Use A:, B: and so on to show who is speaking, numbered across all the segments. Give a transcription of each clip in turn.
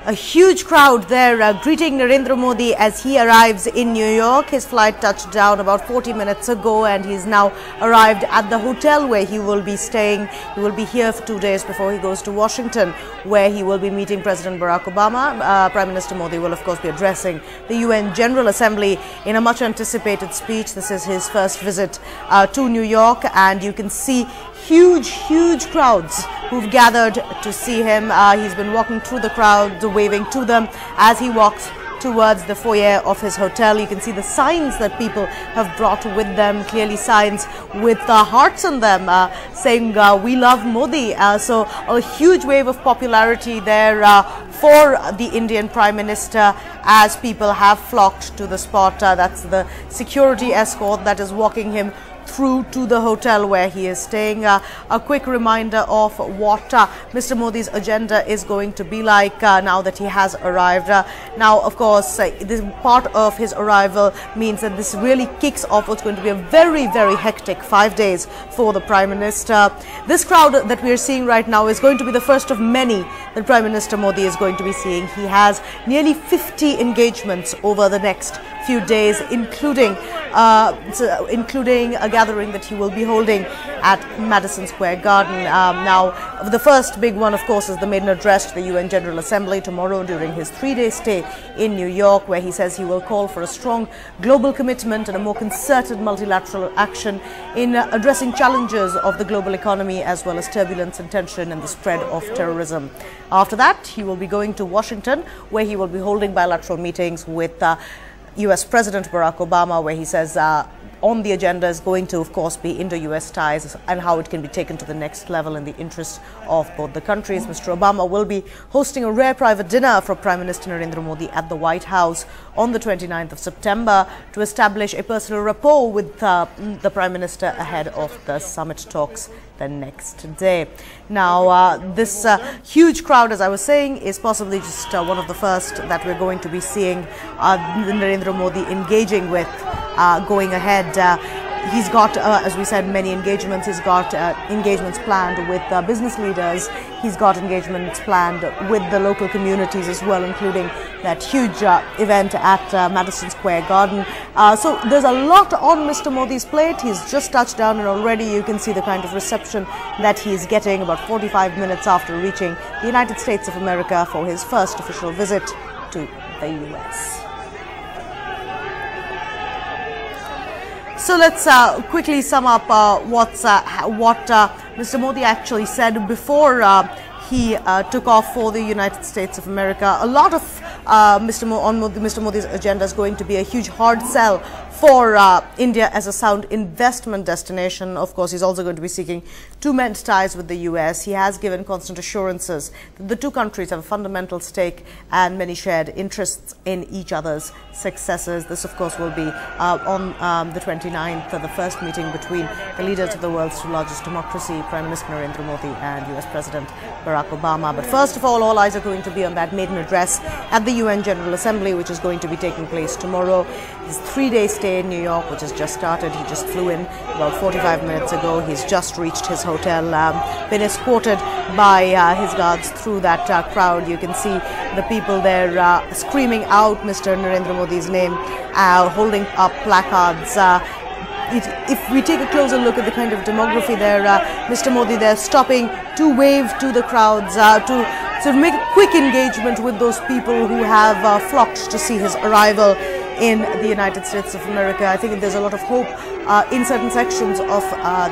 A: A huge crowd there greeting Narendra Modi as he arrives in New York. His flight touched down about 40 minutes ago and he's now arrived at the hotel where he will be staying. He will be here for 2 days before he goes to Washington, where he will be meeting President Barack Obama. Prime Minister Modi will of course be addressing the UN General Assembly in a much anticipated speech. This is his first visit to New York, and you can see huge crowds who've gathered to see him. He's been walking through the crowd, waving to them as he walks towards the foyer of his hotel. You can see the signs that people have brought with them, clearly signs with hearts on them saying we love Modi. So a huge wave of popularity there for the Indian Prime Minister as people have flocked to the spot. That's the security escort that is walking him through to the hotel where he is staying. A quick reminder of what Mr. Modi's agenda is going to be like now that he has arrived. Now, of course, this part of his arrival means that this really kicks off what's going to be a very hectic 5 days for the Prime Minister. This crowd that we are seeing right now is going to be the first of many that Prime Minister Modi is going to be seeing. He has nearly 50 engagements over the next few days, including a gathering that he will be holding at Madison Square Garden. Now, the first big one, of course, is the maiden address to the UN General Assembly tomorrow during his 3-day stay in New York, where he says he will call for a strong global commitment and a more concerted multilateral action in addressing challenges of the global economy, as well as turbulence and tension and the spread of terrorism. After that, he will be going to Washington, where he will be holding bilateral meetings with US President Barack Obama, where he says on the agenda is going to, of course, be Indo-US ties and how it can be taken to the next level in the interest of both the countries. Mr. Obama will be hosting a rare private dinner for Prime Minister Narendra Modi at the White House on the 29th of September to establish a personal rapport with the Prime Minister ahead of the summit talks the next day. Now, this huge crowd, as I was saying, is possibly just one of the first that we're going to be seeing Narendra Modi engaging with going ahead. He's got, as we said, many engagements. He's got engagements planned with business leaders. He's got engagements planned with the local communities as well, including that huge event at Madison Square Garden. So there's a lot on Mr. Modi's plate. He's just touched down, and already you can see the kind of reception that he's getting about 45 minutes after reaching the United States of America for his first official visit to the US. So let's quickly sum up what Mr. Modi actually said before he took off for the United States of America. A lot of Mr. Modi's agenda is going to be a huge hard sell for India as a sound investment destination. Of course, he's also going to be seeking to mend ties with the US. He has given constant assurances that the two countries have a fundamental stake and many shared interests in each other's successes. This, of course, will be on the 29th, the first meeting between the leaders of the world's two largest democracy, Prime Minister Narendra Modi and US President Barack Obama. But first of all eyes are going to be on that maiden address at the UN General Assembly, which is going to be taking place tomorrow. His 3-day stay in New York, which has just started. He just flew in about 45 minutes ago. He's just reached his hotel, been escorted by his guards through that crowd. You can see the people there screaming out Mr. Narendra Modi's name, holding up placards. If we take a closer look at the kind of demography there, Mr. Modi there stopping to wave to the crowds, to sort of make a quick engagement with those people who have flocked to see his arrival in the United States of America. I think there's a lot of hope in certain sections of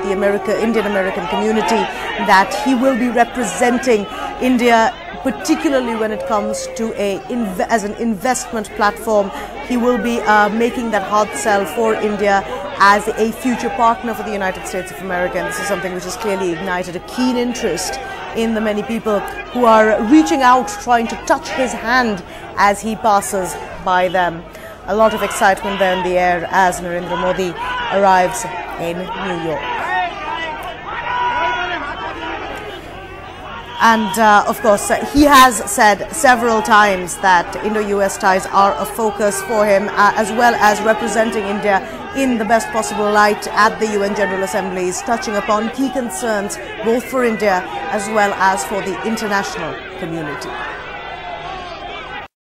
A: the Indian-American community that he will be representing India, particularly when it comes to as an investment platform. He will be making that hard sell for India as a future partner for the United States of America. And this is something which has clearly ignited a keen interest in the many people who are reaching out, trying to touch his hand as he passes by them. A lot of excitement there in the air as Narendra Modi arrives in New York. And of course, he has said several times that Indo-US ties are a focus for him, as well as representing India in the best possible light at the UN General Assemblies, touching upon key concerns both for India as well as for the international community.